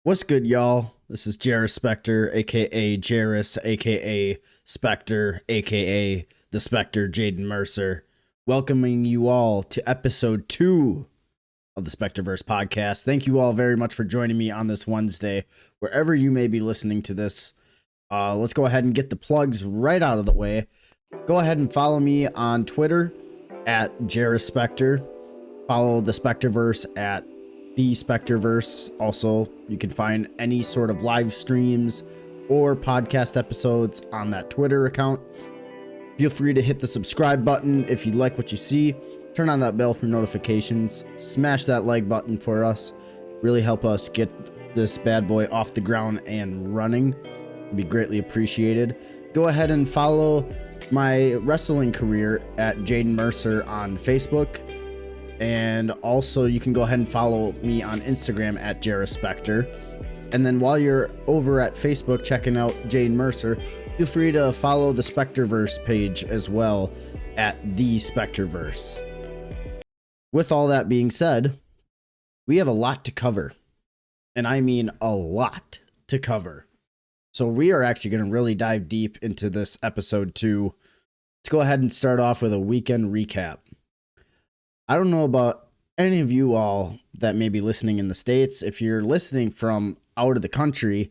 What's good, y'all? This is JariSpectre, aka Jaris, aka Spectre, aka the Spectre Jaden Mercer, welcoming you all to episode 2 of the SpectreVerse Podcast. Thank you all very much for joining me on this Wednesday, wherever you may be listening to this. Let's go ahead and get the plugs right out of the way. Go ahead and follow me on Twitter at JariSpectre. Follow the SpectreVerse at the SpectreVerse. Also, you can find any sort of live streams or podcast episodes on that Twitter account. Feel free to hit the subscribe button if you like what you see. Turn on that bell for notifications. Smash that like button for us. Really help us get this bad boy off the ground and running. It'd be greatly appreciated. Go ahead and follow my wrestling career at Jaden Mercer on Facebook. And also, you can go ahead and follow me on Instagram at JariSpectre. And then while you're over at Facebook checking out Jaden Mercer, feel free to follow the SpectreVerse page as well at the SpectreVerse. With all that being said, we have a lot to cover. And I mean a lot to cover. So we are actually going to really dive deep into this episode 2. Let's go ahead and start off with a weekend recap. I don't know about any of you all that may be listening in the States. If you're listening from out of the country,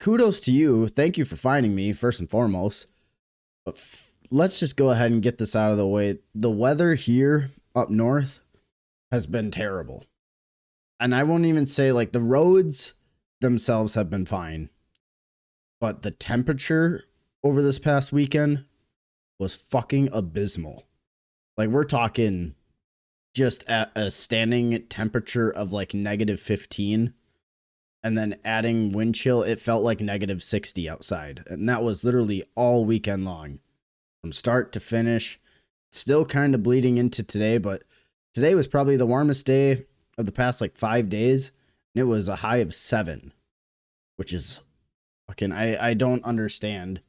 kudos to you. Thank you for finding me, first and foremost. But let's just go ahead and get this out of the way. The weather here up north has been terrible. And I won't even say like the roads themselves have been fine. But the temperature over this past weekend was fucking abysmal. Like we're talking just at a standing temperature of like -15, and then adding wind chill, it felt like -60 outside. And that was literally all weekend long from start to finish. Still kind of bleeding into today, but today was probably the warmest day of the past like 5 days. And it was a high of 7, which is fucking, I don't understand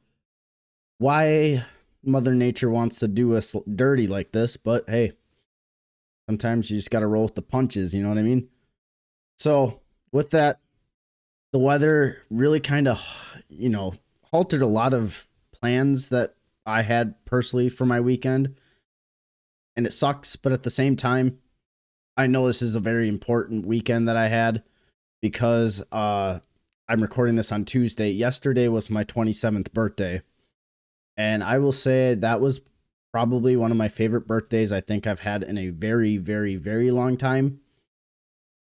why Mother Nature wants to do us dirty like this, but hey, sometimes you just got to roll with the punches, you know what I mean? So with that, the weather really kind of, halted a lot of plans that I had personally for my weekend. And it sucks, but at the same time, I know this is a very important weekend that I had because I'm recording this on Tuesday. Yesterday was my 27th birthday. And I will say that was probably one of my favorite birthdays I think I've had in a very, very, very long time.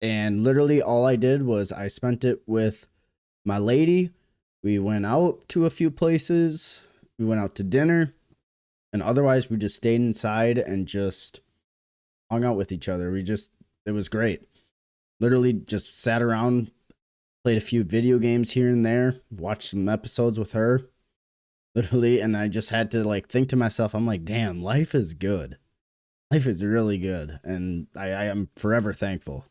And literally all I did was I spent it with my lady. We went out to a few places. We went out to dinner. And otherwise we just stayed inside and just hung out with each other. It was great. Literally just sat around, played a few video games here and there, watched some episodes with her. Literally, and I just had to like think to myself, I'm like, damn, life is good. Life is really good. And I am forever thankful.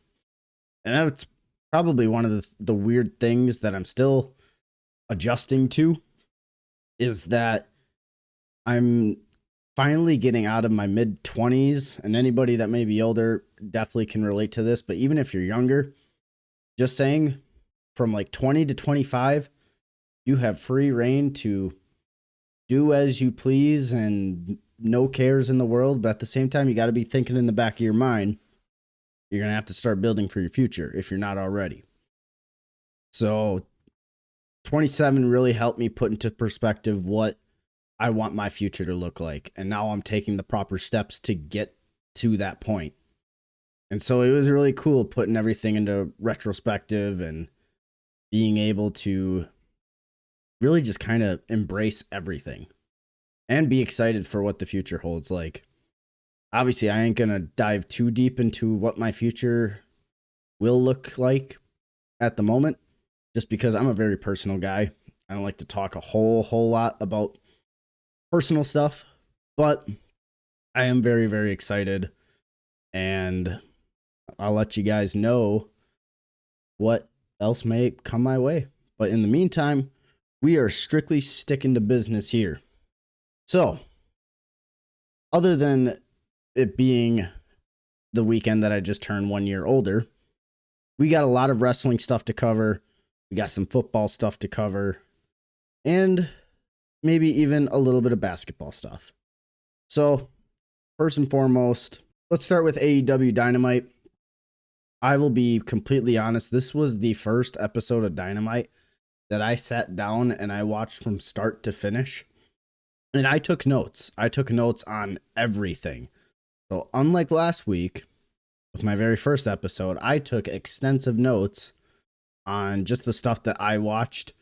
And that's probably one of the weird things that I'm still adjusting to is that I'm finally getting out of my mid-20s. And anybody that may be older definitely can relate to this. But even if you're younger, just saying from like 20 to 25, you have free reign to do as you please and no cares in the world. But at the same time, you got to be thinking in the back of your mind, you're going to have to start building for your future if you're not already. So 27 really helped me put into perspective what I want my future to look like. And now I'm taking the proper steps to get to that point. And so it was really cool putting everything into retrospective and being able to really just kind of embrace everything and be excited for what the future holds. Like, obviously I ain't going to dive too deep into what my future will look like at the moment, just because I'm a very personal guy. I don't like to talk a whole lot about personal stuff, but I am very, very excited, and I'll let you guys know what else may come my way. But in the meantime, we are strictly sticking to business here. So, other than it being the weekend that I just turned 1 year older, we got a lot of wrestling stuff to cover. We got some football stuff to cover. And maybe even a little bit of basketball stuff. So, first and foremost, let's start with AEW Dynamite. I will be completely honest. This was the first episode of Dynamite that I sat down and I watched from start to finish. And I took notes. I took notes on everything. So unlike last week, with my very first episode, I took extensive notes on just the stuff that I watched.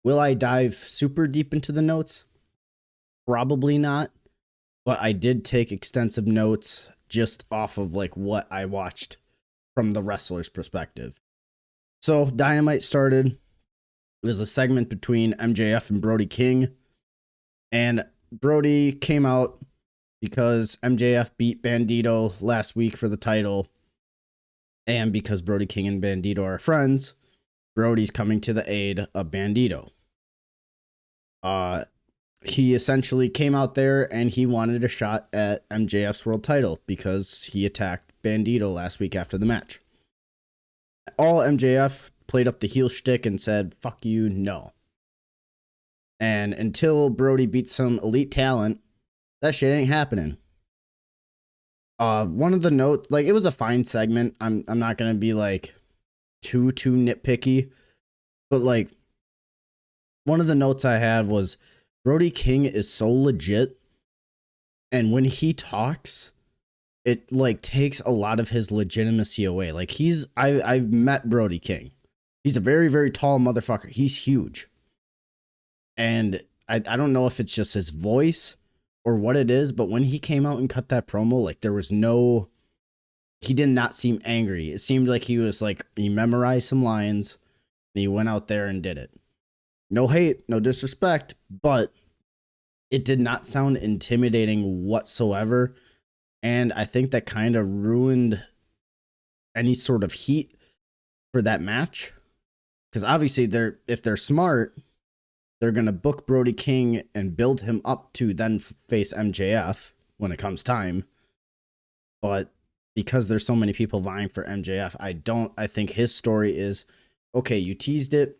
Will I dive super deep into the notes? Probably not. But I did take extensive notes just off of like what I watched from the wrestler's perspective. So Dynamite started. It was a segment between MJF and Brody King. And Brody came out because MJF beat Bandito last week for the title. And because Brody King and Bandito are friends, Brody's coming to the aid of Bandito. He essentially came out there and he wanted a shot at MJF's world title because he attacked Bandito last week after the match. All MJF played up the heel shtick and said, fuck you, no. And until Brody beats some elite talent, that shit ain't happening. One of the notes, like, it was a fine segment. I'm not gonna be like too nitpicky, but like one of the notes I had was Brody King is so legit, and when he talks, it like takes a lot of his legitimacy away. Like I've met Brody King. He's a very, very tall motherfucker. He's huge. And I don't know if it's just his voice or what it is, but when he came out and cut that promo, like he did not seem angry. It seemed like he was like, he memorized some lines and he went out there and did it. No hate, no disrespect, but it did not sound intimidating whatsoever. And I think that kind of ruined any sort of heat for that match. Because obviously if they're smart, they're going to book Brody King and build him up to then face MJF when it comes time. But because there's so many people vying for MJF, I think his story is, okay, you teased it,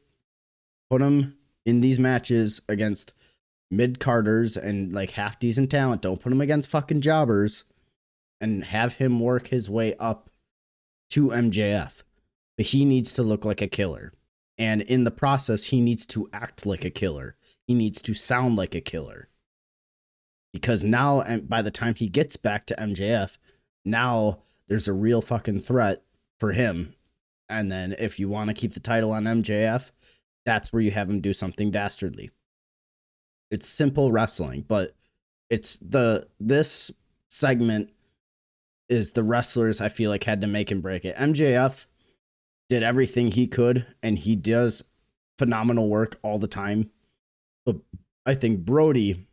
put him in these matches against mid-carders and like half decent talent. Don't put him against fucking jobbers and have him work his way up to MJF. But he needs to look like a killer. And in the process, he needs to act like a killer. He needs to sound like a killer. Because now, and by the time he gets back to MJF, now there's a real fucking threat for him. And then if you want to keep the title on MJF, that's where you have him do something dastardly. It's simple wrestling, but this segment is the wrestlers I feel like had to make and break it. MJF did everything he could, and he does phenomenal work all the time. But I think Brody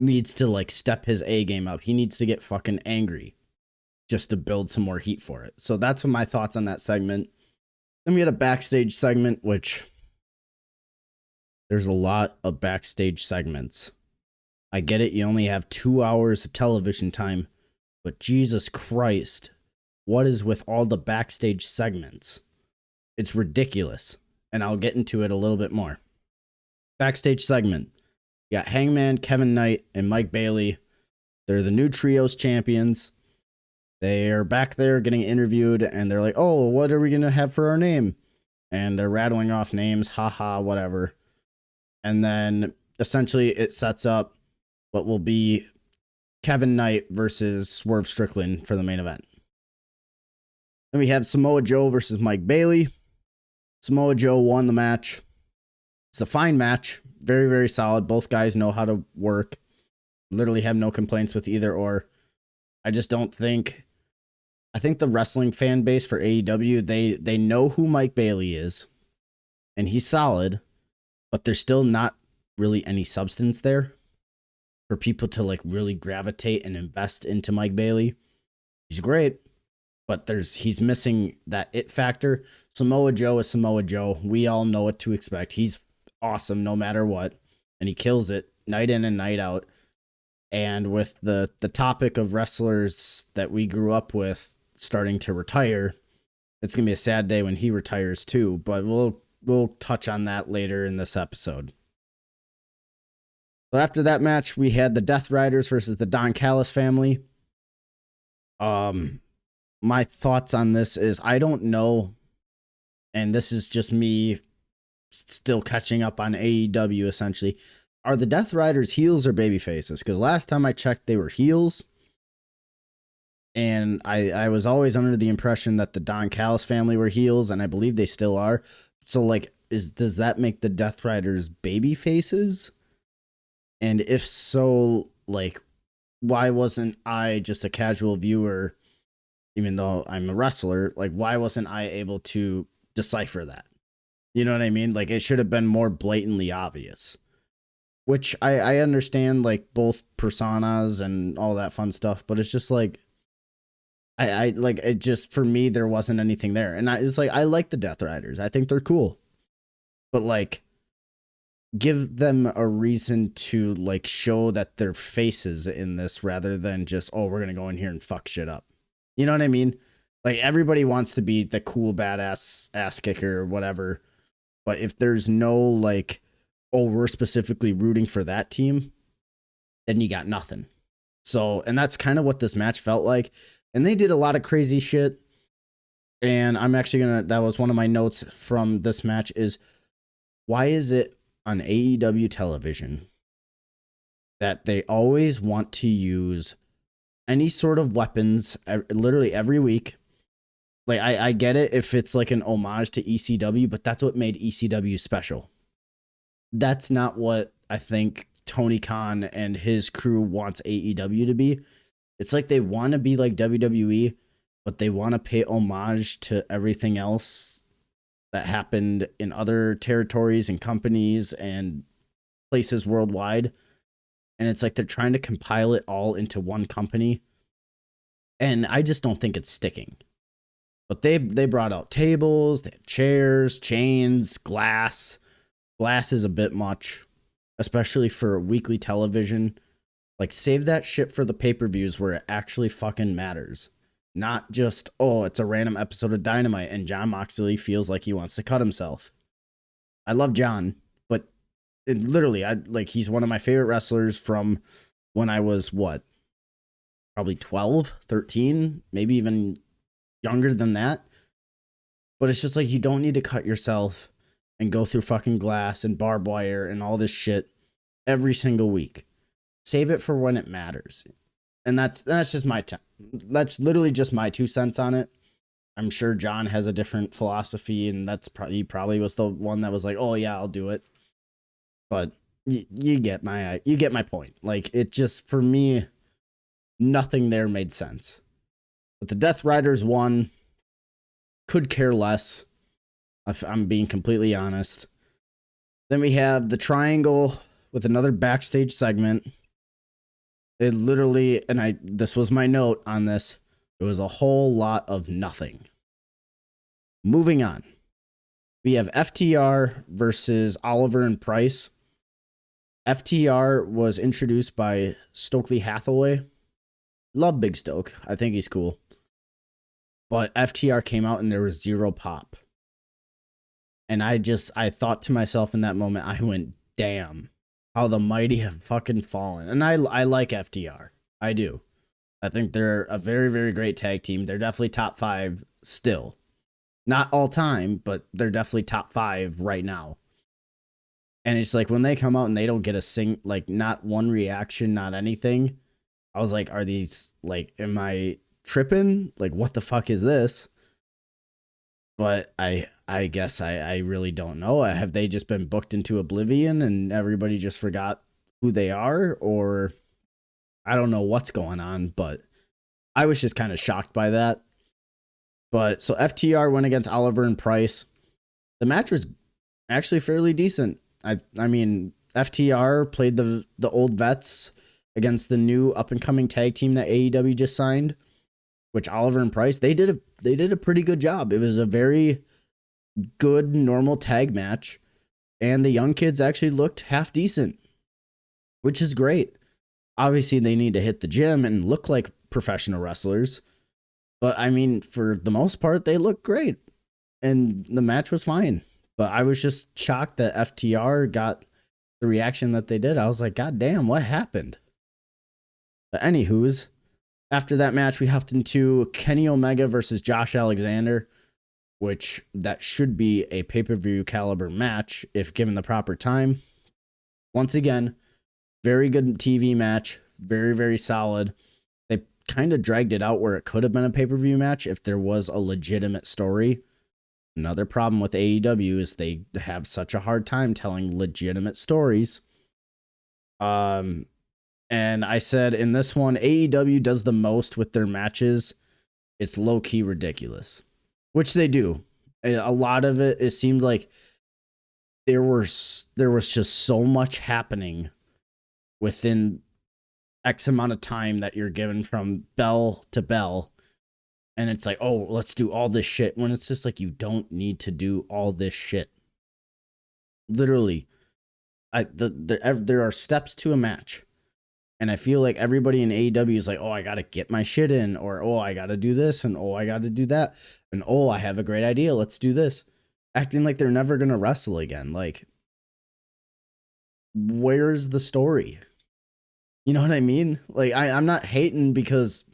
needs to like step his A game up. He needs to get fucking angry just to build some more heat for it. So that's my thoughts on that segment. Then we had a backstage segment, which there's a lot of backstage segments. I get it. You only have 2 hours of television time, but Jesus Christ, what is with all the backstage segments? It's ridiculous, and I'll get into it a little bit more. Backstage segment. You got Hangman, Kevin Knight, and Mike Bailey. They're the new Trios champions. They are back there getting interviewed, and they're like, oh, what are we going to have for our name? And they're rattling off names, haha, whatever. And then, essentially, it sets up what will be Kevin Knight versus Swerve Strickland for the main event. Then we have Samoa Joe versus Mike Bailey. Samoa Joe won the match. It's a fine match. Very, very solid. Both guys know how to work. Literally have no complaints with either or. I just don't think... I think the wrestling fan base for AEW, they know who Mike Bailey is. And he's solid. But there's still not really any substance there for people to like really gravitate and invest into Mike Bailey. He's great. But he's missing that it factor. Samoa Joe is Samoa Joe. We all know what to expect. He's awesome no matter what. And he kills it night in and night out. And with the topic of wrestlers that we grew up with starting to retire, it's going to be a sad day when he retires too, but we'll touch on that later in this episode. So after that match, we had the Death Riders versus the Don Callis family. My thoughts on this is I don't know, and this is just me still catching up on AEW essentially. Are the Death Riders heels or baby faces? Because last time I checked, they were heels. And I was always under the impression that the Don Callis family were heels, and I believe they still are. So, like, does that make the Death Riders baby faces? And if so, like, why wasn't I just a casual viewer, even though I'm a wrestler? Like, why wasn't I able to decipher that? You know what I mean? Like, it should have been more blatantly obvious. Which I understand, like, both personas and all that fun stuff, but it's just like, I like it just, for me, there wasn't anything there. And it's like, I like the Death Riders. I think they're cool. But like, give them a reason to like show that they're faces in this rather than just, oh, we're going to go in here and fuck shit up. You know what I mean? Like, everybody wants to be the cool badass ass kicker or whatever. But if there's no like, oh, we're specifically rooting for that team, then you got nothing. So, and that's kind of what this match felt like. And they did a lot of crazy shit. And I'm actually that was one of my notes from this match is, why is it on AEW television that they always want to use any sort of weapons literally every week? Like, I get it if it's like an homage to ECW, but that's what made ECW special. That's not what I think Tony Khan and his crew wants AEW to be. It's like they want to be like WWE, but they want to pay homage to everything else that happened in other territories and companies and places worldwide. And it's like they're trying to compile it all into one company. And I just don't think it's sticking. But they brought out tables, they had chairs, chains, glass. Glass is a bit much, especially for weekly television. Like, save that shit for the pay-per-views where it actually fucking matters. Not just, oh, it's a random episode of Dynamite and Jon Moxley feels like he wants to cut himself. I love Jon, but literally, he's one of my favorite wrestlers from when I was, probably 12, 13, maybe even younger than that. But it's just like, you don't need to cut yourself and go through fucking glass and barbed wire and all this shit every single week. Save it for when it matters. And that's just that's literally just my 2 cents on it. I'm sure Jon has a different philosophy, and he probably was the one that was like, oh yeah, I'll do it. But you get my point. Like, it just, for me, nothing there made sense. But the Death Riders won. Could care less, if I'm being completely honest. Then we have the Triangle with another backstage segment. It literally, and this was my note on this, it was a whole lot of nothing. Moving on. We have FTR versus Oliver and Price. FTR was introduced by Stokely Hathaway. Love Big Stoke. I think he's cool. But FTR came out and there was zero pop. And I thought to myself in that moment, I went, damn, how the mighty have fucking fallen. And I like FTR. I do. I think they're a very, very great tag team. They're definitely top 5 still. Not all time, but they're definitely top 5 right now. And it's like, when they come out and they don't get not one reaction, not anything, I was like, are these, am I tripping? Like, what the fuck is this? But I guess I really don't know. Have they just been booked into oblivion and everybody just forgot who they are? Or I don't know what's going on, but I was just kind of shocked by that. But so FTR went against Oliver and Price. The match was actually fairly decent. I mean, FTR played the old vets against the new up and coming tag team that AEW just signed, which Oliver and Price, they did a pretty good job. It was a very good normal tag match, and the young kids actually looked half decent, which is great. Obviously, they need to hit the gym and look like professional wrestlers, But I mean, for the most part, they look great. And the match was fine. But I was just shocked that FTR got the reaction that they did. I was like, God damn, what happened? But anywho's, after that match, we hopped into Kenny Omega versus Josh Alexander, which that should be a pay-per-view caliber match if given the proper time. Once again, very good TV match. Very, very solid. They kind of dragged it out where it could have been a pay-per-view match if there was a legitimate story. Another problem with AEW is they have such a hard time telling legitimate stories. And I said in this one, AEW does the most with their matches. It's low-key ridiculous, which they do. A lot of it seemed like there was just so much happening within X amount of time that you're given from bell to bell. And it's like, oh, let's do all this shit. When it's just like, you don't need to do all this shit. Literally, there are steps to a match. And I feel like everybody in AEW is like, oh, I got to get my shit in. Or, oh, I got to do this. And, oh, I got to do that. And, oh, I have a great idea. Let's do this. Acting like they're never going to wrestle again. Like, where's the story? You know what I mean? Like, I'm not hating because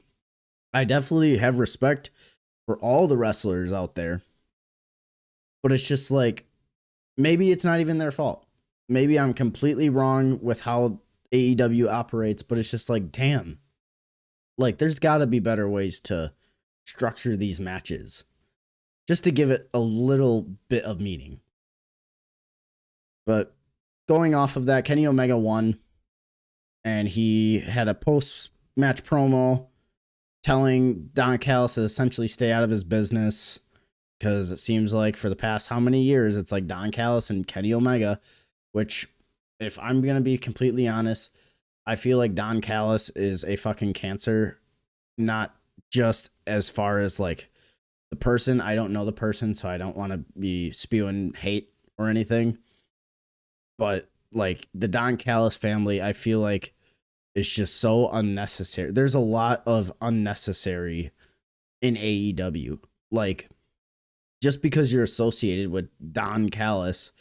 I definitely have respect for all the wrestlers out there. But it's just like, maybe it's not even their fault. Maybe I'm completely wrong with how AEW operates, but it's just like, damn. Like, there's got to be better ways to structure these matches just to give it a little bit of meaning. But going off of that, Kenny Omega won, and he had a post-match promo telling Don Callis to essentially stay out of his business, because it seems like for the past how many years, it's like Don Callis and Kenny Omega, which, if I'm going to be completely honest, I feel like Don Callis is a fucking cancer, not just as far as like the person. I don't know the person, so I don't want to be spewing hate or anything. But like the Don Callis family, I feel like it's just so unnecessary. There's a lot of unnecessary in AEW. Like, just because you're associated with Don Callis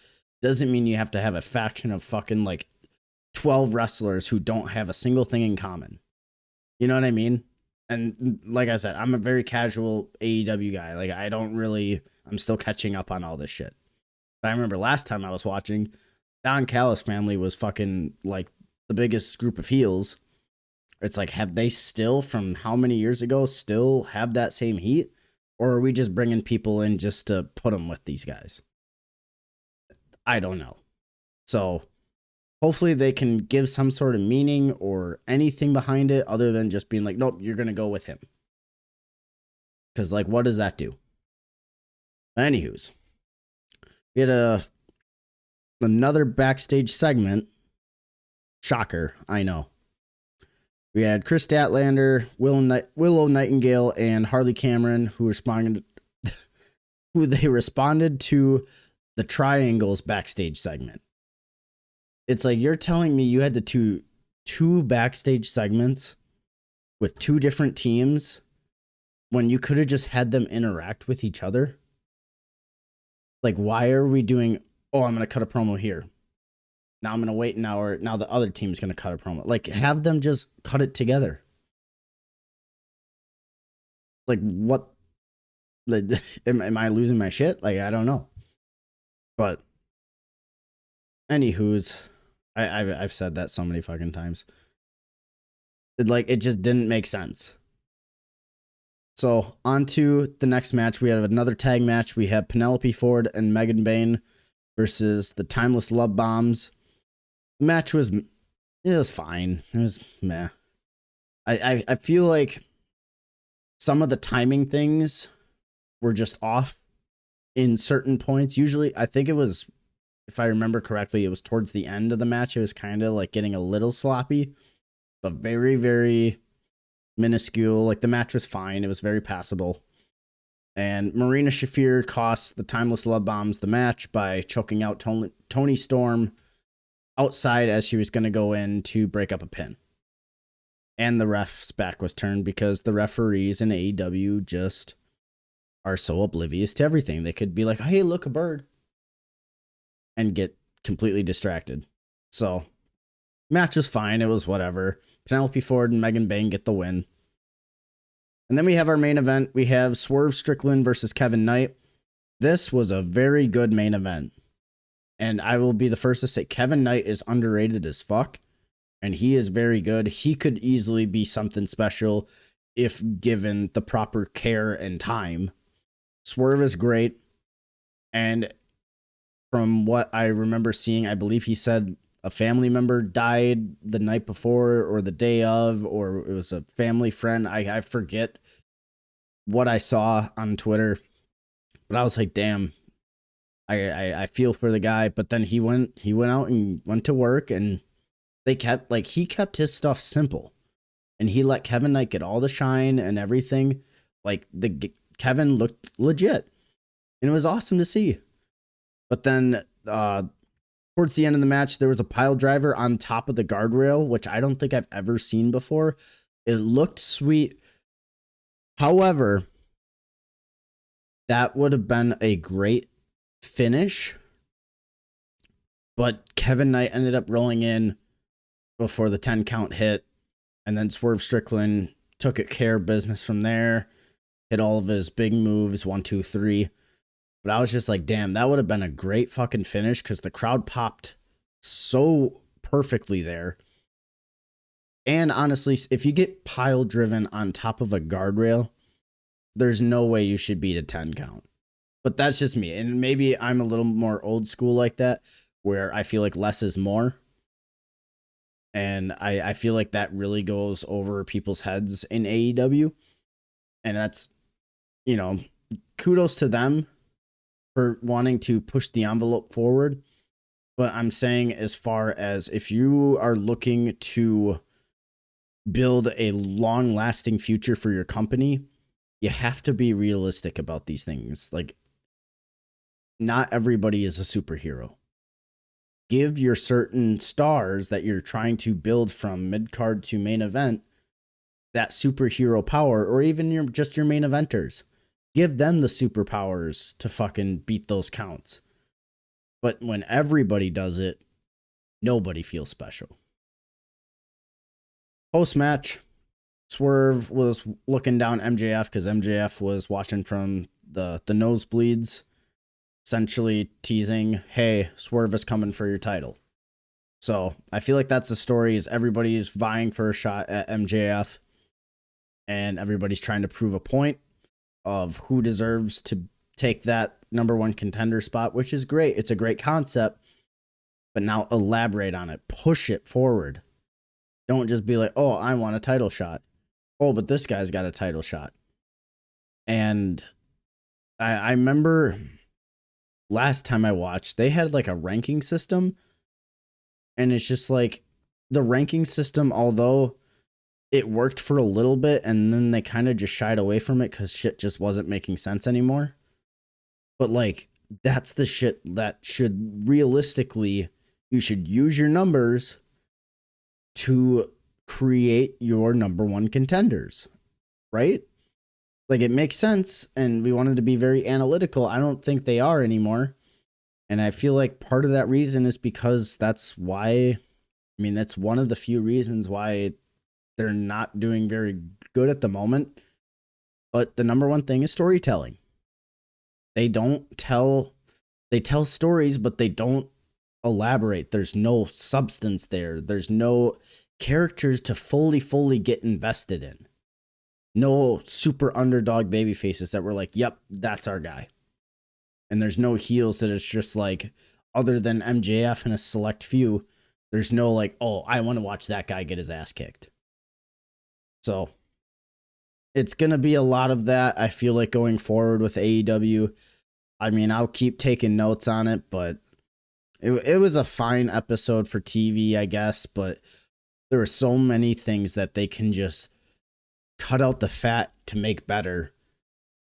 doesn't mean you have to have a faction of fucking like 12 wrestlers who don't have a single thing in common. You know what I mean? And like I said, I'm a very casual AEW guy. Like, I'm still catching up on all this shit. But I remember last time I was watching, Don Callis family was fucking like the biggest group of heels. It's like, have they still, from how many years ago, still have that same heat? Or are we just bringing people in just to put them with these guys? I don't know. So hopefully they can give some sort of meaning or anything behind it other than just being like, nope, you're going to go with him. Because, like, what does that do? Anywho's, we had another backstage segment. Shocker, I know. We had Chris Statlander, Willow Nightingale, and Harley Cameron who responded to the Triangles backstage segment. It's like, you're telling me you had to do two backstage segments with two different teams when you could have just had them interact with each other? Like, why are we doing, oh, I'm going to cut a promo here. Now I'm going to wait an hour. Now the other team's going to cut a promo. Like, have them just cut it together. Like, what? Like, am I losing my shit? Like, I don't know. But, anywho's, I've said that so many fucking times. It just didn't make sense. So, on to the next match. We have another tag match. We have Penelope Ford and Megan Bayne versus the Timeless Love Bombs. The match was fine. It was meh. I feel like some of the timing things were just off in certain points. Usually, I think it was, if I remember correctly, it was towards the end of the match. It was kind of like getting a little sloppy, but very, very minuscule. Like, the match was fine. It was very passable. And Marina Shafir cost the Timeless Love Bombs the match by choking out Toni Storm outside as she was going to go in to break up a pin. And the ref's back was turned because the referees in AEW just are so oblivious to everything. They could be like, hey, look, a bird, and get completely distracted. So, match was fine. It was whatever. Penelope Ford and Megan Bayne get the win. And then we have our main event. We have Swerve Strickland versus Kevin Knight. This was a very good main event. And I will be the first to say Kevin Knight is underrated as fuck. And he is very good. He could easily be something special if given the proper care and time. Swerve is great. And from what I remember seeing, I believe he said a family member died the night before or the day of, or it was a family friend. I forget what I saw on Twitter. But I was like, damn, I feel for the guy. But then he went out and went to work, and he kept his stuff simple, and he let Kevin Knight get all the shine and everything. Like Kevin looked legit, and it was awesome to see. But then towards the end of the match, there was a pile driver on top of the guardrail, which I don't think I've ever seen before. It looked sweet. However, that would have been a great finish, but Kevin Knight ended up rolling in before the 10 count hit, and then Swerve Strickland took care of business from there, hit all of his big moves, 1, 2, 3. But I was just like, damn, that would have been a great fucking finish because the crowd popped so perfectly there. And honestly, if you get pile driven on top of a guardrail, there's no way you should beat a 10 count. But that's just me. And maybe I'm a little more old school like that, where I feel like less is more. And I feel like that really goes over people's heads in AEW. And that's, kudos to them for wanting to push the envelope forward. But I'm saying, as far as if you are looking to build a long-lasting future for your company, you have to be realistic about these things. Like, not everybody is a superhero. Give your certain stars that you're trying to build from mid-card to main event that superhero power, or even your main eventers. Give them the superpowers to fucking beat those counts. But when everybody does it, nobody feels special. Post-match, Swerve was looking down MJF because MJF was watching from the nosebleeds, essentially teasing, hey, Swerve is coming for your title. So I feel like that's the story, is everybody's vying for a shot at MJF, and everybody's trying to prove a point of who deserves to take that number one contender spot, which is great. It's a great concept, but now elaborate on it. Push it forward. Don't just be like, oh, I want a title shot. Oh, but this guy's got a title shot. And I remember last time I watched, they had like a ranking system. And it's just like the ranking system, although it worked for a little bit, and then they kind of just shied away from it because shit just wasn't making sense anymore. But like, that's the shit that should realistically, you should use your numbers to create your number one contenders, right? Like, it makes sense, and we wanted to be very analytical. I don't think they are anymore. And I feel like part of that reason is because that's one of the few reasons why they're not doing very good at the moment. But the number one thing is storytelling. They tell stories, but they don't elaborate. There's no substance there. There's no characters to fully get invested in. No super underdog baby faces that were like, yep, that's our guy. And there's no heels that it's just like, other than MJF and a select few, there's no like, oh, I want to watch that guy get his ass kicked. So it's going to be a lot of that, I feel like, going forward with AEW. I mean, I'll keep taking notes on it, but it was a fine episode for TV, I guess. But there are so many things that they can just cut out the fat to make better.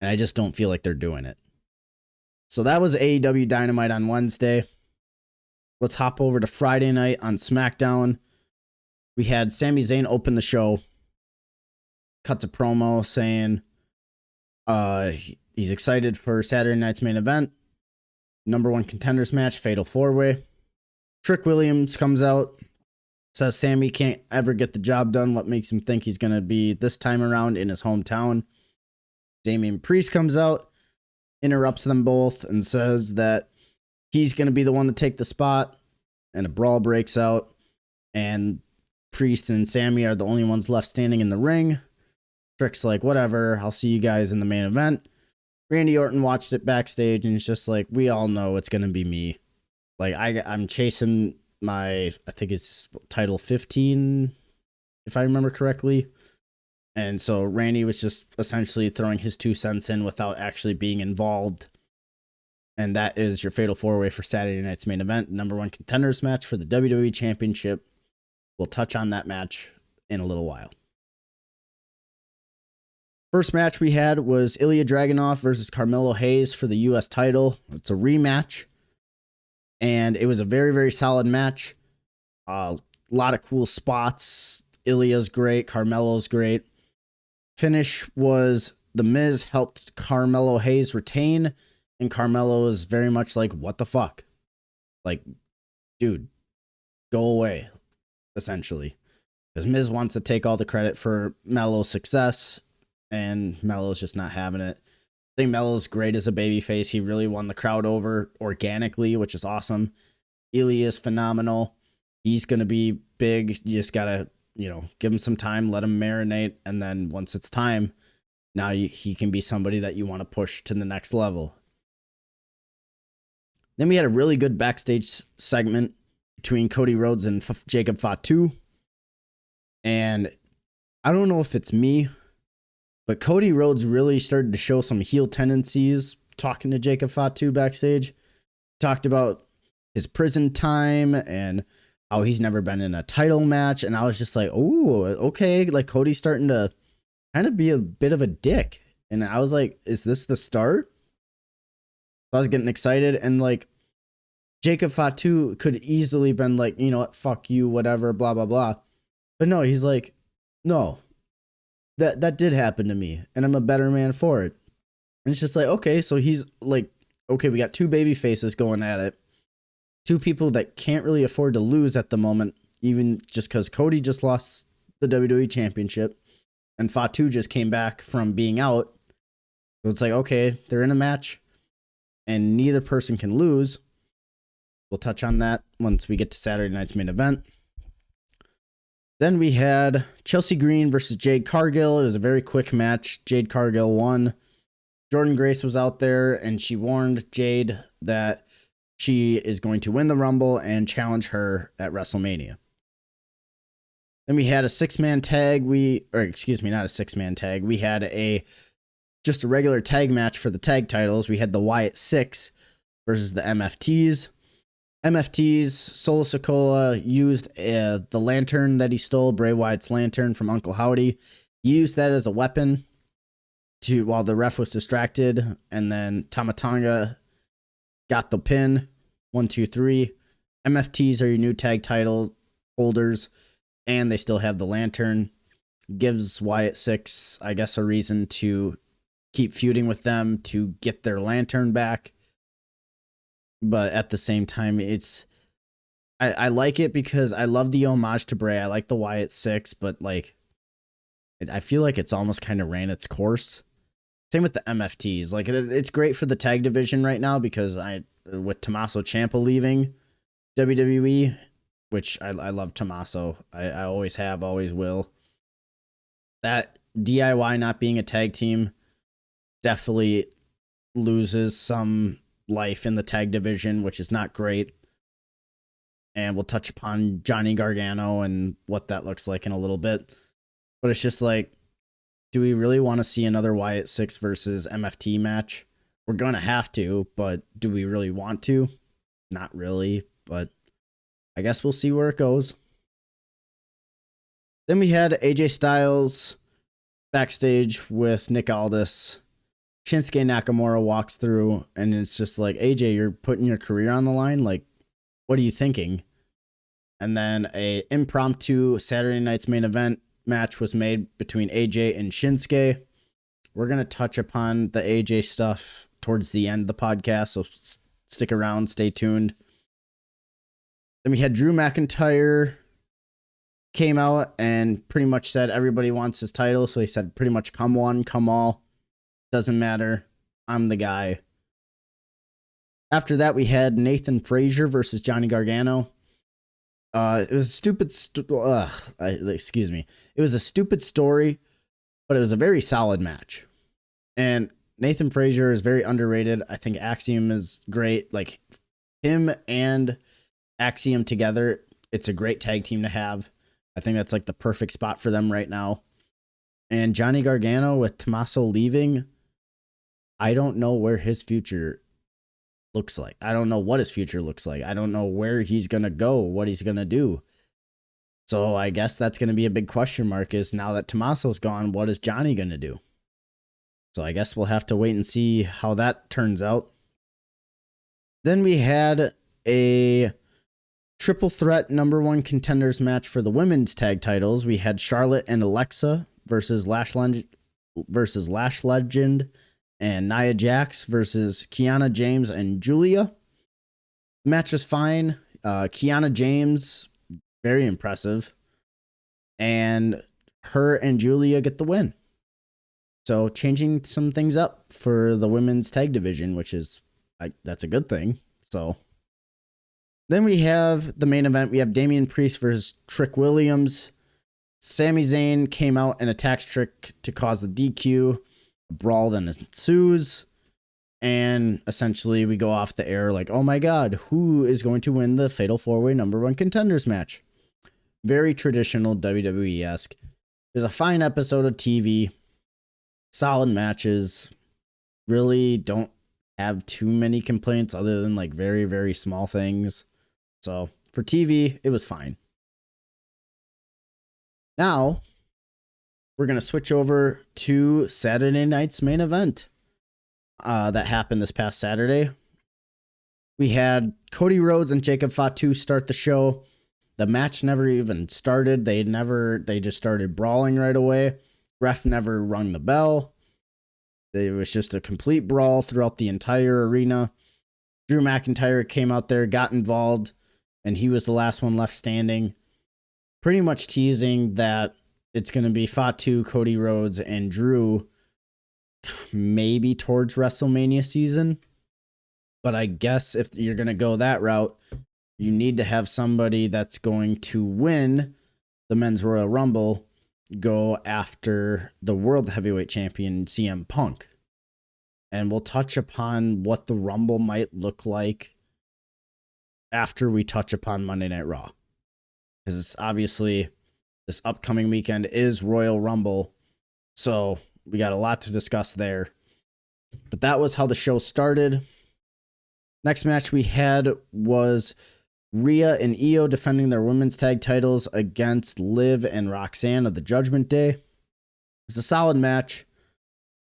And I just don't feel like they're doing it. So that was AEW Dynamite on Wednesday. Let's hop over to Friday night on SmackDown. We had Sami Zayn open the show. cuts a promo saying he's excited for Saturday night's main event. Number 1 contenders match, Fatal 4-Way. Trick Williams comes out, says Sammy can't ever get the job done. What makes him think he's going to be this time around in his hometown? Damian Priest comes out, interrupts them both, and says that he's going to be the one to take the spot. And a brawl breaks out, and Priest and Sammy are the only ones left standing in the ring. Trick's like, whatever, I'll see you guys in the main event. Randy Orton watched it backstage, and it's just like, we all know it's going to be me. Like, I'm chasing my, I think it's title 15, if I remember correctly. And so Randy was just essentially throwing his 2 cents in without actually being involved. And that is your Fatal 4-Way for Saturday night's main event. Number 1 contenders match for the WWE Championship. We'll touch on that match in a little while. First match we had was Ilya Dragunov versus Carmelo Hayes for the U.S. title. It's a rematch. And it was a very, very solid match. A lot of cool spots. Ilya's great. Carmelo's great. Finish was The Miz helped Carmelo Hayes retain. And Carmelo is very much like, what the fuck? Like, dude, go away, essentially. Because Miz wants to take all the credit for Melo's success, and Melo's just not having it. I think Melo's great as a babyface. He really won the crowd over organically, which is awesome. Ilya is phenomenal. He's going to be big. You just got to, give him some time, let him marinate, and then once it's time, now he can be somebody that you want to push to the next level. Then we had a really good backstage segment between Cody Rhodes and Jacob Fatu. And I don't know if it's me, but Cody Rhodes really started to show some heel tendencies talking to Jacob Fatu backstage. Talked about his prison time and how he's never been in a title match. And I was just like, oh, okay. Like Cody's starting to kind of be a bit of a dick. And I was like, is this the start? I was getting excited, and like Jacob Fatu could easily been like, you know what, fuck you, whatever, blah, blah, blah. But no, he's like, no, that did happen to me, and I'm a better man for it. And it's just like, okay, so he's like, okay, we got 2 baby faces going at it. 2 people that can't really afford to lose at the moment, even just because Cody just lost the WWE Championship, and Fatu just came back from being out. So it's like, okay, they're in a match, and neither person can lose. We'll touch on that once we get to Saturday night's main event. Then we had Chelsea Green versus Jade Cargill. It was a very quick match. Jade Cargill won. Jordynne Grace was out there, and she warned Jade that she is going to win the Rumble and challenge her at WrestleMania. Then we had a 6-man tag. Not a 6-man tag. We had just a regular tag match for the tag titles. We had the Wyatt 6 versus the MFTs. MFTs, Solo Sikoa used the lantern that he stole, Bray Wyatt's lantern from Uncle Howdy. He used that as a weapon while the ref was distracted. And then Tama Tonga got the pin. 1, 2, 3. MFTs are your new tag title holders, and they still have the lantern. Gives Wyatt 6, I guess, a reason to keep feuding with them to get their lantern back. But at the same time, I like it because I love the homage to Bray. I like the Wyatt 6, but like, I feel like it's almost kind of ran its course. Same with the MFTs. Like, it's great for the tag division right now because with Tommaso Ciampa leaving WWE, which I love Tommaso. I always have, always will. That DIY not being a tag team definitely loses some life in the tag division, which is not great. And we'll touch upon Johnny Gargano and what that looks like in a little bit. But it's just like, do we really want to see another Wyatt 6 versus MFT match? We're going to have to, but do we really want to? Not really, but I guess we'll see where it goes. Then we had AJ Styles backstage with Nick Aldis. Shinsuke Nakamura walks through, and it's just like, AJ, you're putting your career on the line? Like, what are you thinking? And then a impromptu Saturday night's main event match was made between AJ and Shinsuke. We're going to touch upon the AJ stuff towards the end of the podcast, so stick around, stay tuned. Then we had Drew McIntyre came out and pretty much said everybody wants his title, so he said pretty much come one, come all. Doesn't matter. I'm the guy. After that, we had Nathan Frazier versus Johnny Gargano. It was a stupid. It was a stupid story, but it was a very solid match. And Nathan Frazier is very underrated. I think Axiom is great. Like him and Axiom together, it's a great tag team to have. I think that's like the perfect spot for them right now. And Johnny Gargano with Tommaso leaving, I don't know where his future looks like. I don't know what his future looks like. I don't know where he's going to go, what he's going to do. So I guess that's going to be a big question mark is now that Tommaso's gone, what is Johnny going to do? So I guess we'll have to wait and see how that turns out. Then we had a triple threat number one contenders match for the women's tag titles. We had Charlotte and Alexa versus Lash Legend and Nia Jax versus Kiana James and Julia. The match was fine. Kiana James, very impressive. And her and Julia get the win. So changing some things up for the women's tag division, which is, that's a good thing. So then we have the main event. We have Damian Priest versus Trick Williams. Sami Zayn came out and attacks Trick to cause the DQ. A brawl then ensues. And essentially we go off the air like, oh my God, who is going to win the Fatal 4-Way number one contenders match? Very traditional WWE-esque. There's a fine episode of TV. Solid matches. Really don't have too many complaints other than like very, very small things. So for TV, it was fine. Now, we're going to switch over to Saturday night's main event that happened this past Saturday. We had Cody Rhodes and Jacob Fatu start the show. The match never even started. They just started brawling right away. Ref never rung the bell. It was just a complete brawl throughout the entire arena. Drew McIntyre came out there, got involved, and he was the last one left standing. Pretty much teasing that it's going to be Fatu, Cody Rhodes, and Drew maybe towards WrestleMania season. But I guess if you're going to go that route, you need to have somebody that's going to win the Men's Royal Rumble go after the World Heavyweight Champion CM Punk. And we'll touch upon what the Rumble might look like after we touch upon Monday Night Raw. Because obviously this upcoming weekend is Royal Rumble. So we got a lot to discuss there. But that was how the show started. Next match we had was Rhea and Io defending their women's tag titles against Liv and Roxanne of the Judgment Day. It's a solid match.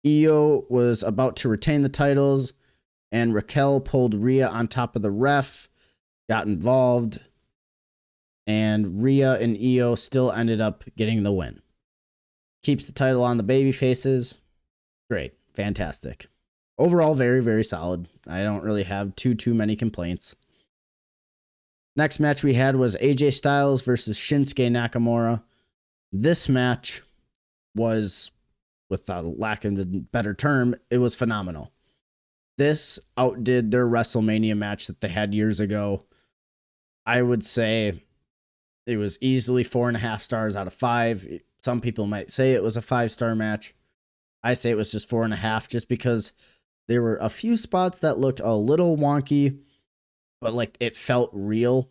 Io was about to retain the titles, and Raquel pulled Rhea on top of the ref, got involved, and Rhea and Io still ended up getting the win. Keeps the title on the baby faces. Great. Fantastic. Overall, very, very solid. I don't really have too many complaints. Next match we had was AJ Styles versus Shinsuke Nakamura. This match was, without lack of a better term, it was phenomenal. This outdid their WrestleMania match that they had years ago. I would say it was easily 4.5 stars out of 5. Some people might say it was a 5-star match. I say it was just 4.5 just because there were a few spots that looked a little wonky, but like it felt real.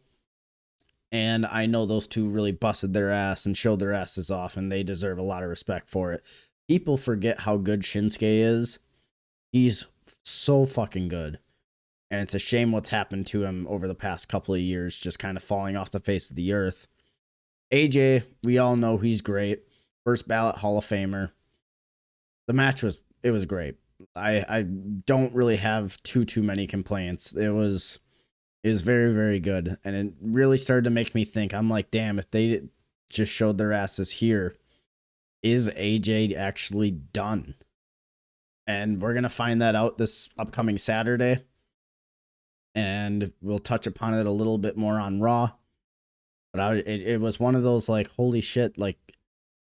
And I know those two really busted their ass and showed their asses off, and they deserve a lot of respect for it. People forget how good Shinsuke is. He's so fucking good. And it's a shame what's happened to him over the past couple of years, just kind of falling off the face of the earth. AJ, we all know he's great. First ballot Hall of Famer. The match was great. I don't really have too many complaints. It was very, very good. And it really started to make me think. I'm like, damn, if they just showed their asses here, is AJ actually done? And we're going to find that out this upcoming Saturday. And we'll touch upon it a little bit more on Raw. But it was one of those like, holy shit, like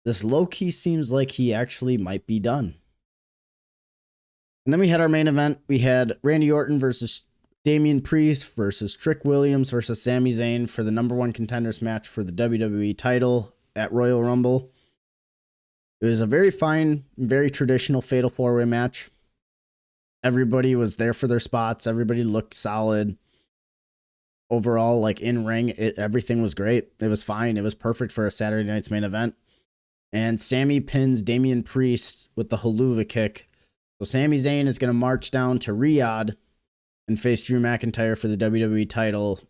this low-key seems like he actually might be done. And then we had our main event. We had Randy Orton versus Damian Priest versus Trick Williams versus Sami Zayn for the number one contenders match for the WWE title at Royal Rumble. It was a very fine, very traditional Fatal 4-Way match. Everybody was there for their spots. Everybody looked solid. Overall, like in ring, everything was great. It was fine. It was perfect for a Saturday night's main event. And Sami pins Damian Priest with the haluva kick. So Sami Zayn is going to march down to Riyadh and face Drew McIntyre for the WWE title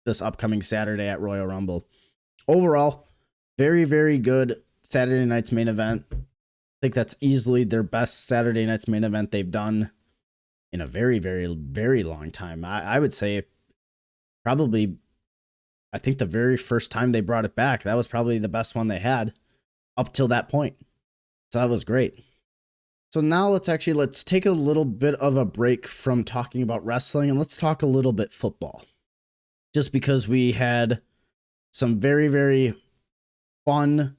this upcoming Saturday at Royal Rumble. Overall, very, very good Saturday night's main event. I think that's easily their best Saturday night's main event they've done in a very, very, very long time. I would say probably, I think the very first time they brought it back, that was probably the best one they had up till that point. So that was great. So now let's take a little bit of a break from talking about wrestling and let's talk a little bit football. Just because we had some very, very fun,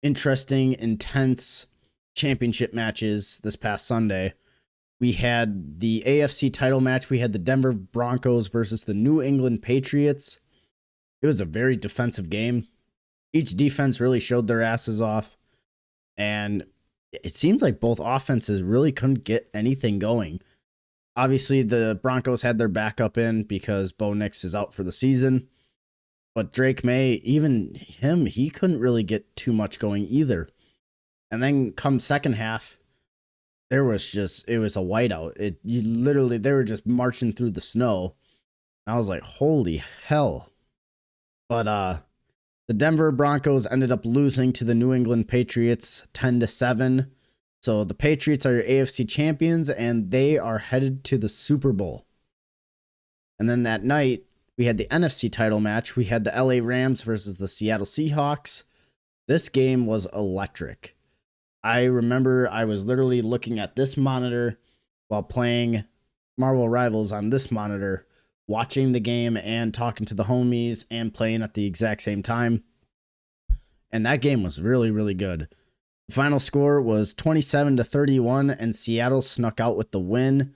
interesting, intense championship matches this past Sunday. We had the AFC title match. We had the Denver Broncos versus the New England Patriots. It was a very defensive game. Each defense really showed their asses off. And it seemed like both offenses really couldn't get anything going. Obviously, the Broncos had their backup in because Bo Nix is out for the season. But Drake May, even him, he couldn't really get too much going either. And then come second half, it was a whiteout. They were just marching through the snow. And I was like, holy hell. But the Denver Broncos ended up losing to the New England Patriots 10-7. So the Patriots are your AFC champions and they are headed to the Super Bowl. And then that night, we had the NFC title match. We had the LA Rams versus the Seattle Seahawks. This game was electric. I remember I was literally looking at this monitor while playing Marvel Rivals on this monitor, watching the game and talking to the homies and playing at the exact same time. And that game was really, really good. The final score was 27-31 and Seattle snuck out with the win.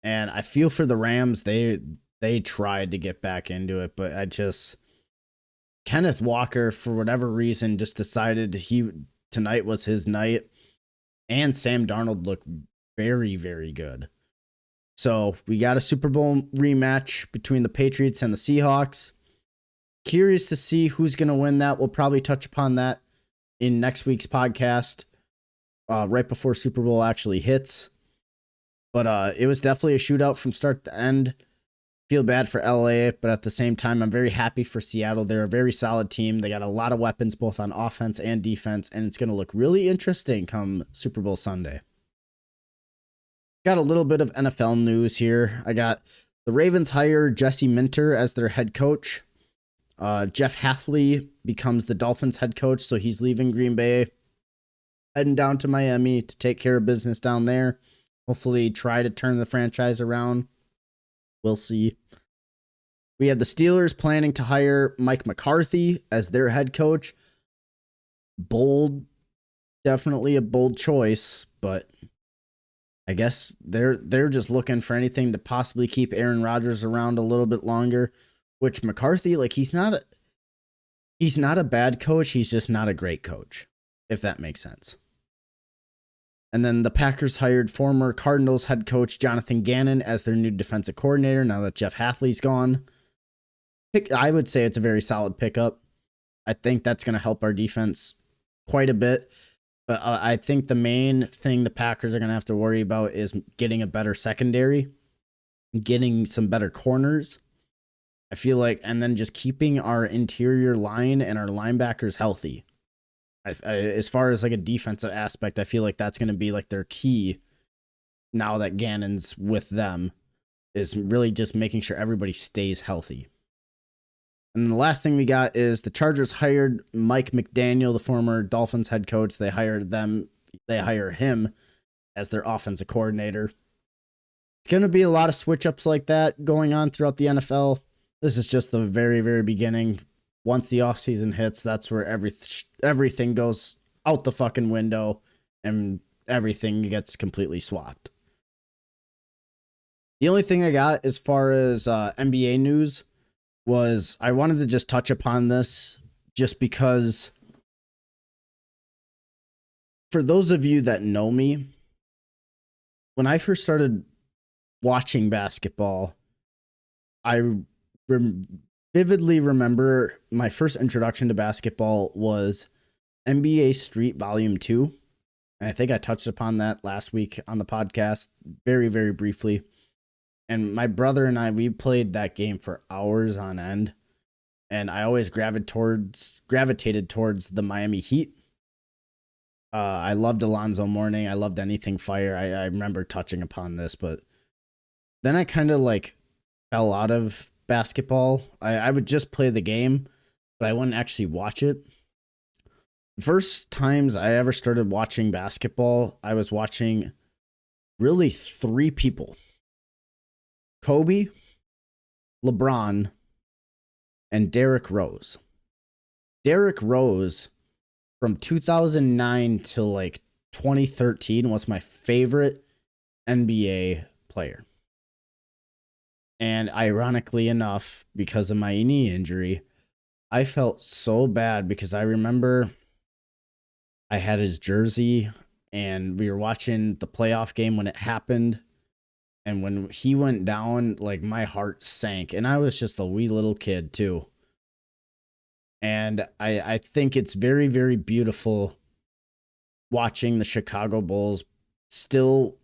And I feel for the Rams. They tried to get back into it, but Kenneth Walker, for whatever reason, just decided tonight was his night. And Sam Darnold looked very, very good. So we got a Super Bowl rematch between the Patriots and the Seahawks. Curious to see who's going to win that. We'll probably touch upon that in next week's podcast, right before Super Bowl actually hits. But it was definitely a shootout from start to end. Feel bad for LA, but at the same time, I'm very happy for Seattle. They're a very solid team. They got a lot of weapons, both on offense and defense, and it's going to look really interesting come Super Bowl Sunday. Got a little bit of NFL news here. I got the Ravens hire Jesse Minter as their head coach. Jeff Hafley becomes the Dolphins head coach, so he's leaving Green Bay, heading down to Miami to take care of business down there. Hopefully try to turn the franchise around. We'll see. We had the Steelers planning to hire Mike McCarthy as their head coach. Bold, definitely a bold choice, but I guess they're just looking for anything to possibly keep Aaron Rodgers around a little bit longer, which McCarthy, like he's not a bad coach, he's just not a great coach, if that makes sense. And then the Packers hired former Cardinals head coach Jonathan Gannon as their new defensive coordinator now that Jeff Hafley's gone. I would say it's a very solid pickup. I think that's going to help our defense quite a bit. But I think the main thing the Packers are going to have to worry about is getting a better secondary, getting some better corners. I feel like, and then just keeping our interior line and our linebackers healthy. As far as like a defensive aspect, I feel like that's going to be like their key now that Gannon's with them, is really just making sure everybody stays healthy. And the last thing we got is the Chargers hired Mike McDaniel, the former Dolphins head coach. They hire him as their offensive coordinator. It's going to be a lot of switch ups like that going on throughout the NFL. This is just the very, very beginning. Once the offseason hits, that's where everything goes out the fucking window and everything gets completely swapped. The only thing I got as far as NBA news was I wanted to just touch upon this just because for those of you that know me, when I first started watching basketball, I vividly remember my first introduction to basketball was NBA Street Volume 2. And I think I touched upon that last week on the podcast very, very briefly. And my brother and I, we played that game for hours on end. And I always gravitated towards the Miami Heat. I loved Alonzo Mourning. I loved anything fire. I remember touching upon this, but then I kind of like fell out of basketball. I would just play the game, but I wouldn't actually watch it. The first times I ever started watching basketball, I was watching really 3 people. Kobe, LeBron, and Derrick Rose. Derrick Rose from 2009 to like 2013 was my favorite NBA player. And ironically enough, because of my knee injury, I felt so bad because I remember I had his jersey and we were watching the playoff game when it happened. And when he went down, like my heart sank. And I was just a wee little kid too. And I think it's very, very beautiful watching the Chicago Bulls still,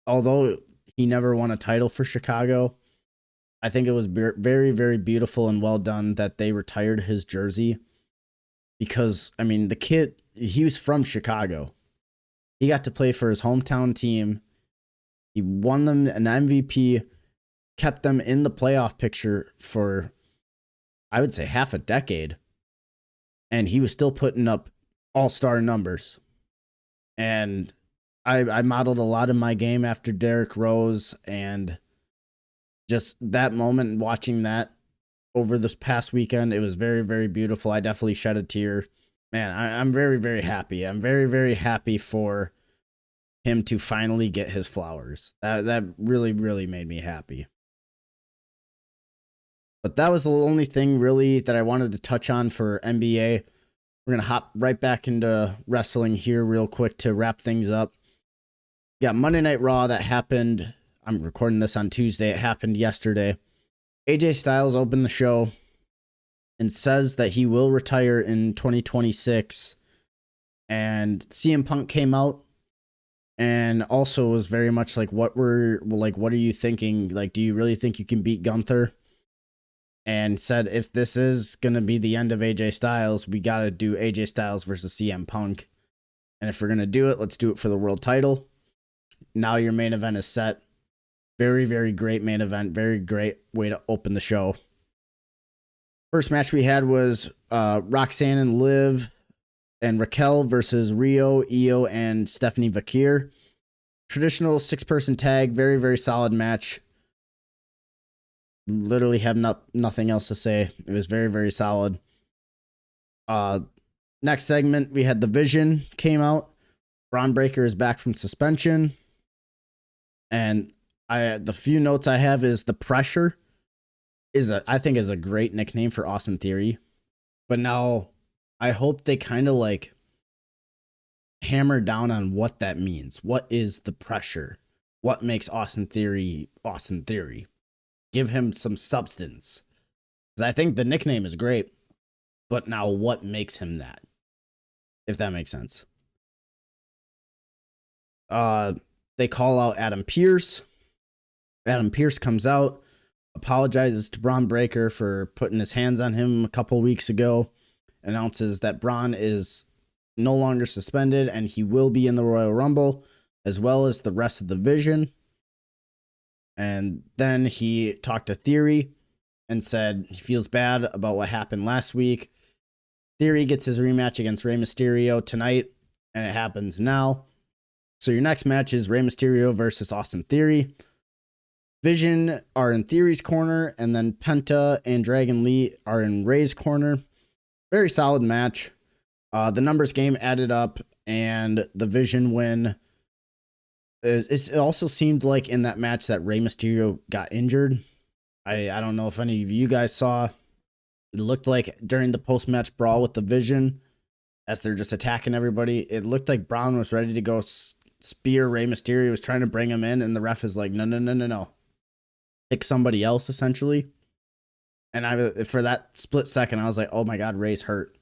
although he never won a title for Chicago, I think it was very, very beautiful and well done that they retired his jersey. Because, I mean, the kid, he was from Chicago. He got to play for his hometown team. He won them an MVP, kept them in the playoff picture for, I would say, half a decade. And he was still putting up all-star numbers. And I modeled a lot of my game after Derrick Rose. And just that moment, watching that over this past weekend, it was very, very beautiful. I definitely shed a tear. Man, I'm very, very happy. I'm very, very happy for him to finally get his flowers. That really, really made me happy. But that was the only thing really that I wanted to touch on for NBA. We're going to hop right back into wrestling here real quick to wrap things up. We got Monday Night Raw that happened. I'm recording this on Tuesday. It happened yesterday. AJ Styles opened the show and says that he will retire in 2026. And CM Punk came out and also was very much like, what are you thinking? Like, do you really think you can beat Gunther? And said, if this is going to be the end of AJ Styles, we got to do AJ Styles versus CM Punk. And if we're going to do it, let's do it for the world title. Now your main event is set. Very, very great main event. Very great way to open the show. First match we had was Roxanne and Liv and Raquel versus Rio, Io, and Stephanie Vakir. Traditional 6-person tag. Very, very solid match. Literally have nothing else to say. It was very, very solid. Next segment, we had The Vision came out. Braun Breaker is back from suspension. And the few notes I have is The Pressure I think is a great nickname for Austin Theory. But now I hope they kind of like hammer down on what that means. What is the pressure? What makes Austin Theory Austin Theory? Give him some substance. Because I think the nickname is great. But now what makes him that? If that makes sense. They call out Adam Pearce. Adam Pearce comes out, apologizes to Braun Breaker for putting his hands on him a couple weeks ago, announces that Braun is no longer suspended and he will be in the Royal Rumble, as well as the rest of the Vision. And then he talked to Theory, and said he feels bad about what happened last week. Theory gets his rematch against Rey Mysterio tonight, and it happens now. So your next match is Rey Mysterio versus Austin Theory. Vision are in Theory's corner, and then Penta and Dragon Lee are in Rey's corner. Very solid match. The numbers game added up, and the Vision win. It also seemed like in that match that Rey Mysterio got injured. I don't know if any of you guys saw. It looked like during the post-match brawl with the Vision, as they're just attacking everybody, it looked like Braun was ready to go spear Rey Mysterio, was trying to bring him in, and the ref is like, no. Pick somebody else, essentially. And for that split second, I was like, oh my God, Rey's hurt.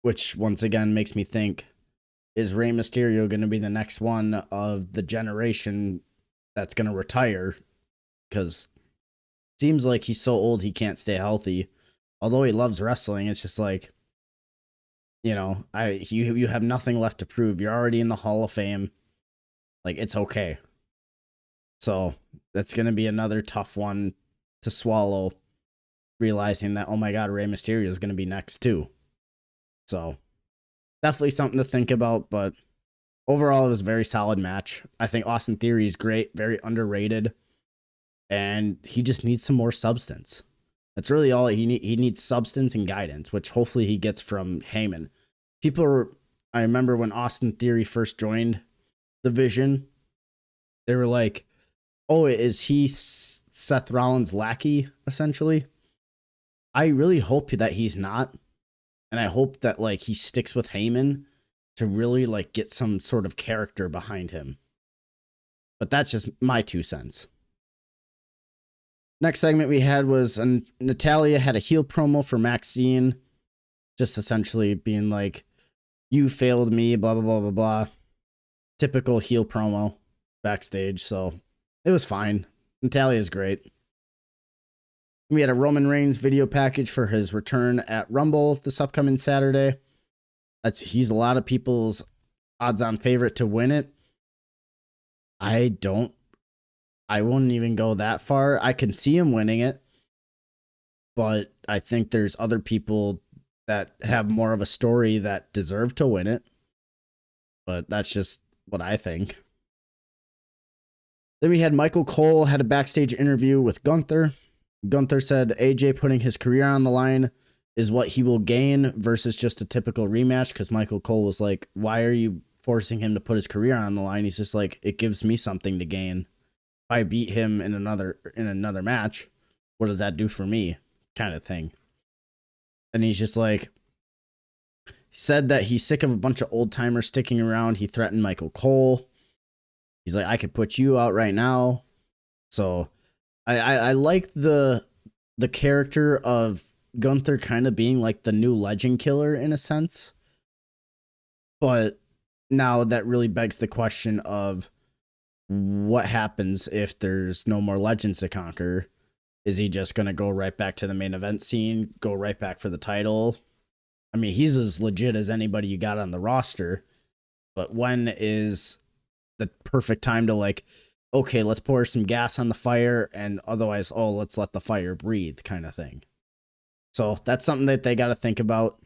Which, once again, makes me think, is Rey Mysterio going to be the next one of the generation that's going to retire? Because it seems like he's so old he can't stay healthy. Although he loves wrestling, it's just like, you know, you have nothing left to prove. You're already in the Hall of Fame. Like, it's okay. So that's going to be another tough one to swallow, realizing that, oh my God, Rey Mysterio is going to be next too. So definitely something to think about, but overall it was a very solid match. I think Austin Theory is great, very underrated, and he just needs some more substance. That's really all he needs. He needs substance and guidance, which hopefully he gets from Heyman. I remember when Austin Theory first joined the Vision, they were like, oh, is he Seth Rollins' lackey, essentially? I really hope that he's not. And I hope that, like, he sticks with Heyman to really, like, get some sort of character behind him. But that's just my 2 cents. Next segment we had was Natalya had a heel promo for Maxine, just essentially being like, you failed me, blah, blah, blah, blah, blah. Typical heel promo backstage, so it was fine. Natalya's great. We had a Roman Reigns video package for his return at Rumble this upcoming Saturday. He's a lot of people's odds-on favorite to win it. I wouldn't even go that far. I can see him winning it, but I think there's other people that have more of a story that deserve to win it. But that's just what I think. Then we had Michael Cole had a backstage interview with Gunther. Gunther said AJ putting his career on the line is what he will gain versus just a typical rematch, because Michael Cole was like, why are you forcing him to put his career on the line? He's just like, it gives me something to gain. If I beat him in another match, what does that do for me? Kind of thing. And he's just like, said that he's sick of a bunch of old timers sticking around. He threatened Michael Cole. He's like, I could put you out right now. So I like the character of Gunther kind of being like the new legend killer in a sense. But now that really begs the question of what happens if there's no more legends to conquer. Is he just going to go right back to the main event scene, go right back for the title? I mean, he's as legit as anybody you got on the roster. But when is the perfect time to, like, okay, let's pour some gas on the fire, and otherwise, oh, let's let the fire breathe kind of thing. So that's something that they got to think about.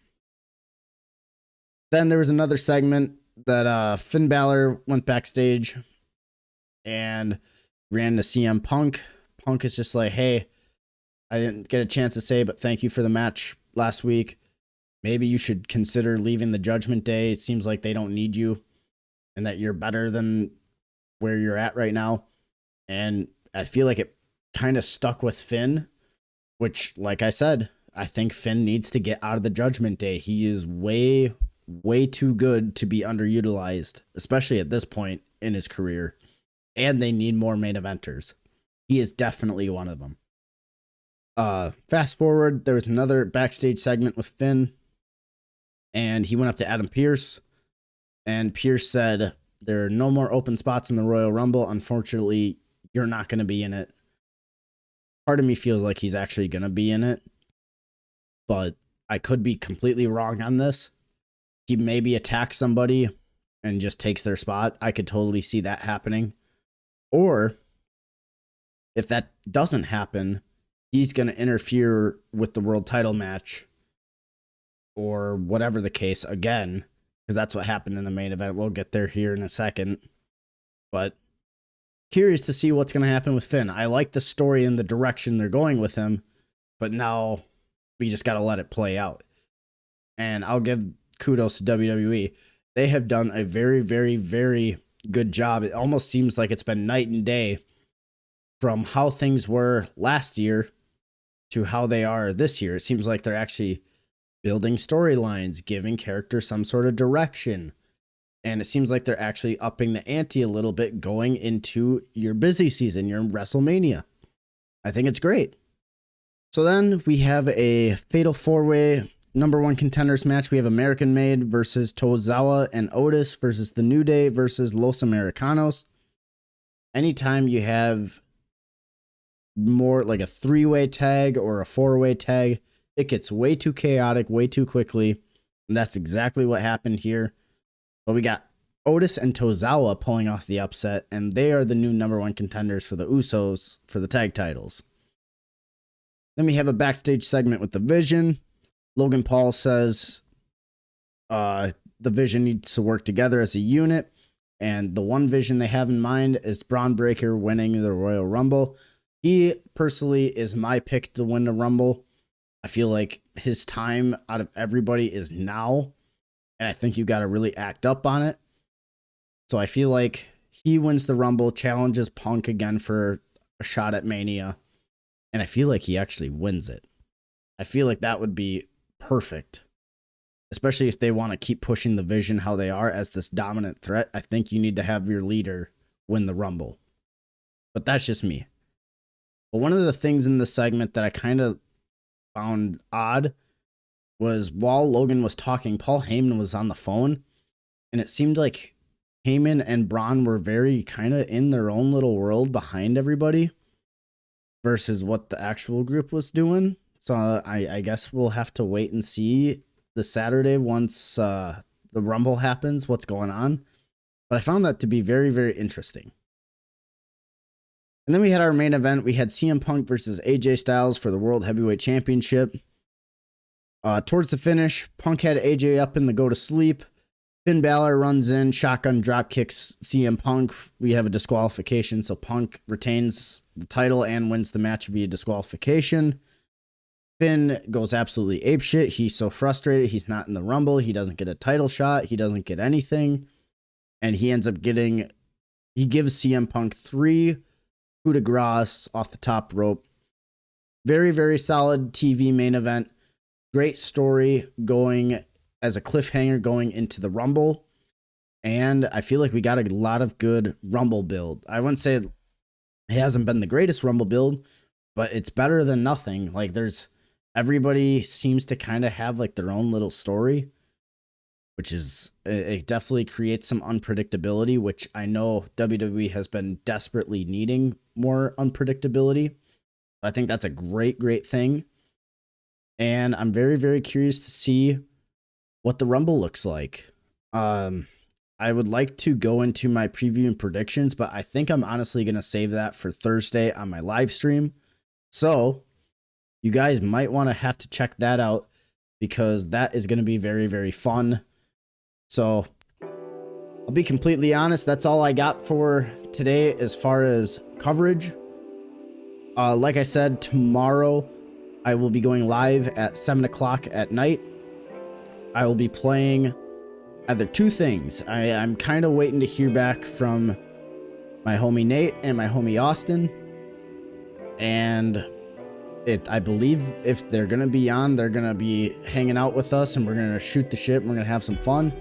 Then there was another segment that Finn Balor went backstage and ran to CM Punk. Punk is just like, hey, I didn't get a chance to say, but thank you for the match last week. Maybe you should consider leaving the Judgment Day. It seems like they don't need you and that you're better than where you're at right now. And I feel like it kind of stuck with Finn, which, like I said, I think Finn needs to get out of the Judgment Day. He is way, way too good to be underutilized, especially at this point in his career. And they need more main eventers. He is definitely one of them. Fast forward, there was another backstage segment with Finn, and he went up to Adam Pearce, and Pearce said, there are no more open spots in the Royal Rumble. Unfortunately, you're not going to be in it. Part of me feels like he's actually going to be in it, but I could be completely wrong on this. He maybe attacks somebody and just takes their spot. I could totally see that happening. Or if that doesn't happen, he's going to interfere with the world title match or whatever the case again, because that's what happened in the main event. We'll get there here in a second. But curious to see what's going to happen with Finn. I like the story and the direction they're going with him, but now we just got to let it play out. And I'll give kudos to WWE. They have done a very, very, very good job. It almost seems like it's been night and day from how things were last year to how they are this year. It seems like they're actually building storylines, giving characters some sort of direction. And it seems like they're actually upping the ante a little bit going into your busy season, your WrestleMania. I think it's great. So then we have a fatal four-way number one contenders match. We have American Made versus Tozawa and Otis versus The New Day versus Los Americanos. Anytime you have more like a three-way tag or a four-way tag, it gets way too chaotic, way too quickly. And that's exactly what happened here. But we got Otis and Tozawa pulling off the upset, and they are the new number one contenders for the Usos for the tag titles. Then we have a backstage segment with the Vision. Logan Paul says the Vision needs to work together as a unit, and the one vision they have in mind is Braun Breaker winning the Royal Rumble. He personally is my pick to win the Rumble. I feel like his time out of everybody is now, and I think you got to really act up on it. So I feel like he wins the Rumble, challenges Punk again for a shot at Mania, and I feel like he actually wins it. I feel like that would be perfect, especially if they want to keep pushing the Vision how they are as this dominant threat. I think you need to have your leader win the Rumble, but that's just me. But one of the things in this segment that I kind of found odd was while Logan was talking, Paul Heyman was on the phone, and it seemed like Heyman and Braun were very kind of in their own little world behind everybody versus what the actual group was doing. So I guess we'll have to wait and see the Saturday once the Rumble happens, what's going on. But I found that to be very, very interesting. And then we had our main event. We had CM Punk versus AJ Styles for the World Heavyweight Championship. Towards the finish, Punk had AJ up in the go to sleep. Finn Balor runs in, shotgun drop kicks CM Punk. We have a disqualification, so Punk retains the title and wins the match via disqualification. Finn goes absolutely apeshit. He's so frustrated. He's not in the Rumble. He doesn't get a title shot. He doesn't get anything. And he ends up getting, he gives CM Punk 3 coup de grace off the top rope. Very, very solid TV main event. Great story going as a cliffhanger going into the Rumble. And I feel like we got a lot of good Rumble build. I wouldn't say it hasn't been the greatest Rumble build, but it's better than nothing. Like everybody seems to kind of have like their own little story, which is, it definitely creates some unpredictability, which I know WWE has been desperately needing more unpredictability. I think that's a great, great thing. And I'm very, very curious to see what the Rumble looks like. I would like to go into my preview and predictions, but I think I'm honestly going to save that for Thursday on my live stream. So you guys might want to have to check that out because that is going to be very, very fun. So I'll be completely honest. That's all I got for today as far as coverage. Like I said, tomorrow I will be going live at 7 o'clock at night. I will be playing either two things. I'm kind of waiting to hear back from my homie Nate and my homie Austin. And I believe if they're going to be on, they're going to be hanging out with us and we're going to shoot the shit and we're going to have some fun.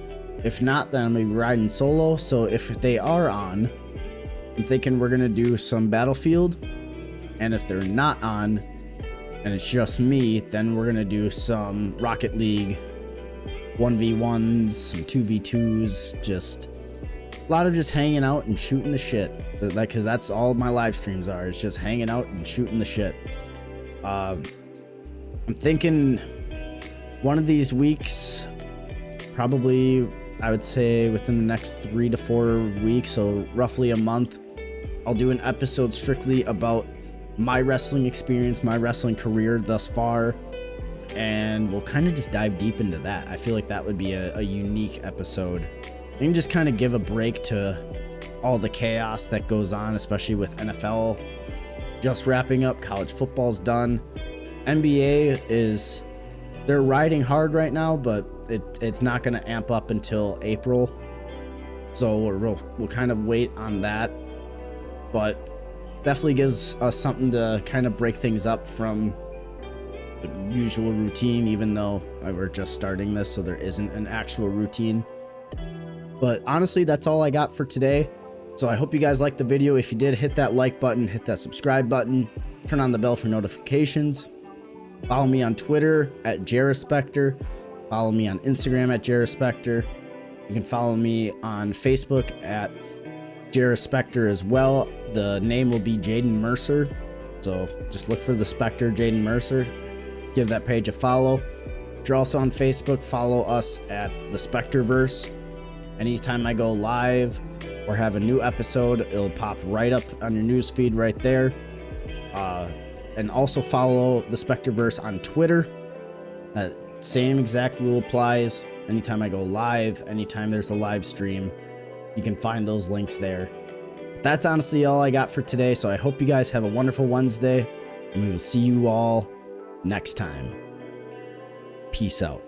If not, then I'm going to be riding solo. So if they are on, I'm thinking we're going to do some Battlefield. And if they're not on and it's just me, then we're going to do some Rocket League 1v1s, some 2v2s, just a lot of just hanging out and shooting the shit. Like, cause that's all my live streams are. It's just hanging out and shooting the shit. I'm thinking one of these weeks, probably I would say within the next 3 to 4 weeks, so roughly a month, I'll do an episode strictly about my wrestling experience, my wrestling career thus far, and we'll kind of just dive deep into that. I feel like that would be a unique episode, and just kind of give a break to all the chaos that goes on, especially with NFL just wrapping up, college football's done. NBA is, they're riding hard right now, but it's not going to amp up until April. So we'll kind of wait on that. But definitely gives us something to kind of break things up from the usual routine, even though we're just starting this, so there isn't an actual routine. But honestly, that's all I got for today. So I hope you guys liked the video. If you did, hit that like button, hit that subscribe button, turn on the bell for notifications. Follow me on Twitter at JariSpectre. Follow me on Instagram at JariSpectre. You can follow me on Facebook at JariSpectre as well. The name will be Jaden Mercer. So just look for the Spectre Jaden Mercer. Give that page a follow. If you're also on Facebook, follow us at the SpectreVerse. Anytime I go live or have a new episode, it'll pop right up on your news feed right there. And also follow the SpectreVerse on Twitter. That same exact rule applies. Anytime I go live, anytime there's a live stream, you can find those links there. But that's honestly all I got for today. So I hope you guys have a wonderful Wednesday, and we will see you all next time. Peace out.